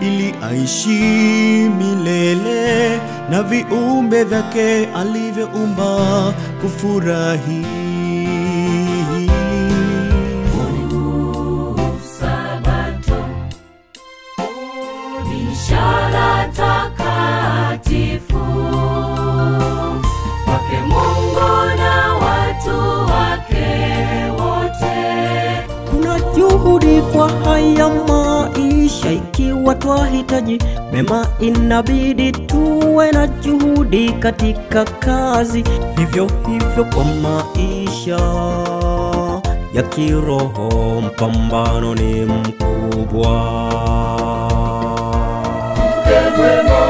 ili aishi milele na viumbe vyake alivyoumba kufurahi. Sabato, ishara takatifu kwake Mungu na watu wake wote. Kuna juhudi kwa haya maisha, ikiwa twahitaji mema inabidi tuwe na juhudi katika kazi. Hivyo hivyo kwa maisha ya kiroho, mpambano ni mkubwa. Mwema